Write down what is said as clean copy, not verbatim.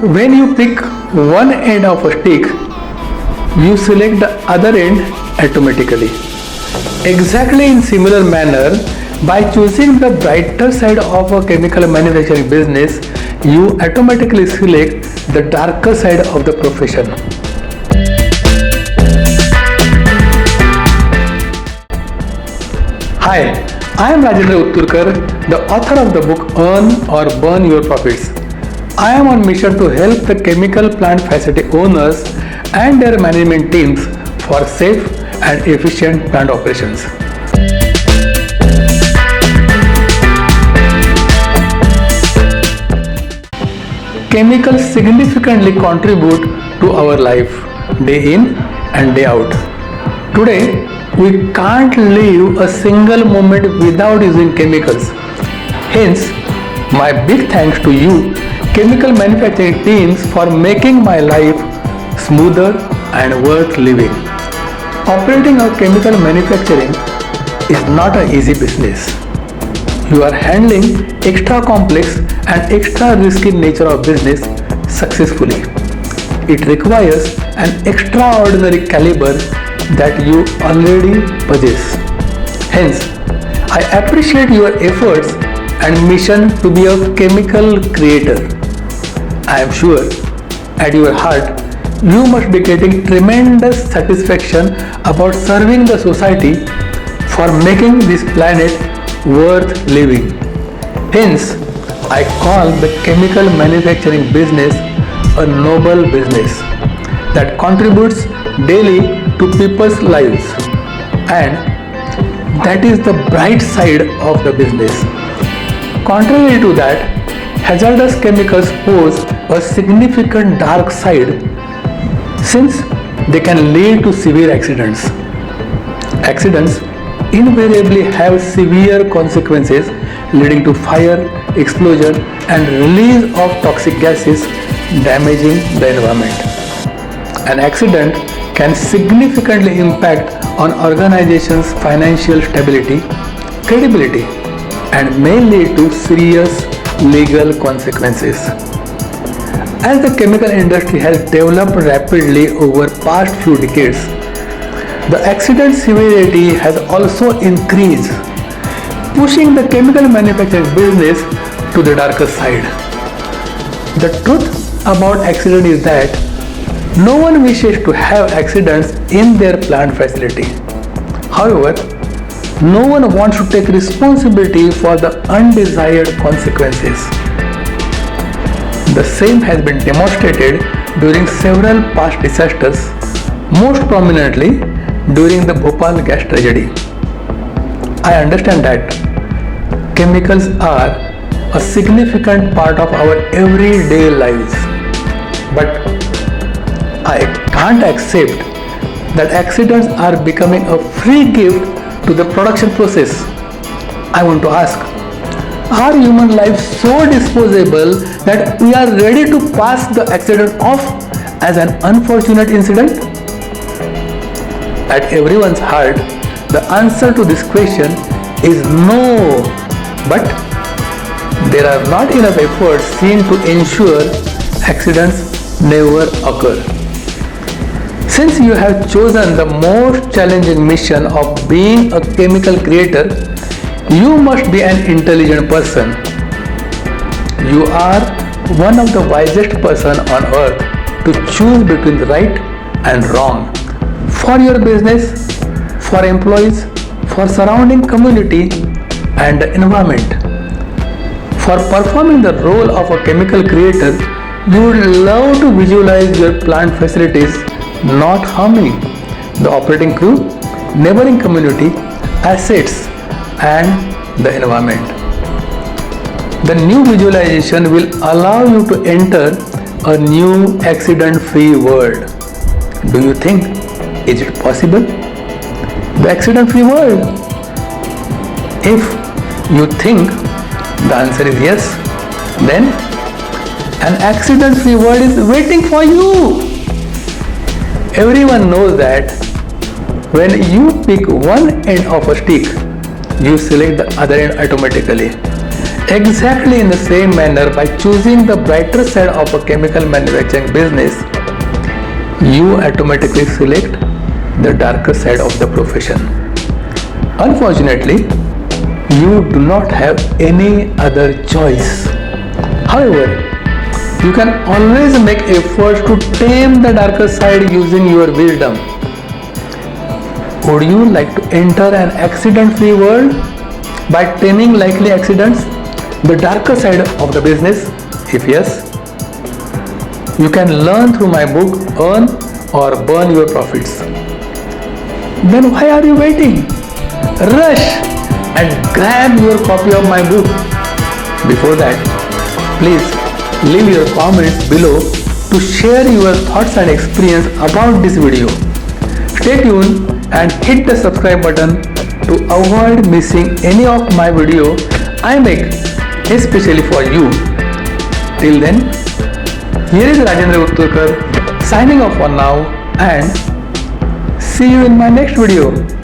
When you pick one end of a stick, you select the other end automatically. Exactly in similar manner, by choosing the brighter side of a chemical manufacturing business, you automatically select the darker side of the profession. Hi, I am Rajendra Utturkar, the author of the book Earn or Burn Your Profits. I am on mission to help the chemical plant facility owners and their management teams for safe and efficient plant operations. Chemicals significantly contribute to our life day in and day out. Today, we can't live a single moment without using chemicals. Hence, my big thanks to you, chemical manufacturing teams, for making my life smoother and worth living. Operating a chemical manufacturing is not an easy business. You are handling extra complex and extra risky nature of business successfully. It requires an extraordinary caliber that you already possess. Hence, I appreciate your efforts and mission to be a chemical creator. I am sure at your heart you must be getting tremendous satisfaction about serving the society for making this planet worth living. Hence, I call the chemical manufacturing business a noble business that contributes daily to people's lives, and that is the bright side of the business. Contrary to that, hazardous chemicals pose a significant dark side since they can lead to severe accidents. Accidents invariably have severe consequences leading to fire, explosion and release of toxic gases damaging the environment. An accident can significantly impact on organizations' financial stability, credibility, and may lead to serious legal consequences. As the chemical industry has developed rapidly over past few decades, the accident severity has also increased, pushing the chemical manufacturing business to the darker side. The truth about accident is that no one wishes to have accidents in their plant facility. However, no one wants to take responsibility for the undesired consequences. The same has been demonstrated during several past disasters, most prominently during the Bhopal gas tragedy. I understand that chemicals are a significant part of our everyday lives, but I can't accept that accidents are becoming a free gift to the production process. I want to ask, are human lives so disposable that we are ready to pass the accident off as an unfortunate incident? At everyone's heart, the answer to this question is no, but there are not enough efforts seen to ensure accidents never occur. Since you have chosen the most challenging mission of being a chemical creator, you must be an intelligent person. You are one of the wisest person on earth to choose between the right and wrong for your business, for employees, for surrounding community and the environment. For performing the role of a chemical creator, you would love to visualize your plant facilities not harming the operating crew, neighboring community, assets and the environment. The new visualization will allow you to enter a new accident-free world. Do you think is it possible? The accident-free world? If you think the answer is yes, then an accident-free world is waiting for you. Everyone knows that when you pick one end of a stick, you select the other end automatically. Exactly in the same manner, by choosing the brighter side of a chemical manufacturing business, you automatically select the darker side of the profession. Unfortunately, you do not have any other choice. However, you can always make efforts to tame the darker side using your wisdom. Would you like to enter an accident-free world by taming likely accidents, the darker side of the business? If yes, you can learn through my book, Earn or Burn Your Profits. Then why are you waiting? Rush and grab your copy of my book. Before that, please leave your comments below to share your thoughts and experience about this video. Stay tuned and hit the subscribe button to avoid missing any of my video I make especially for you. Till then, here is Rajendra Utturkar signing off for now, and see you in my next video.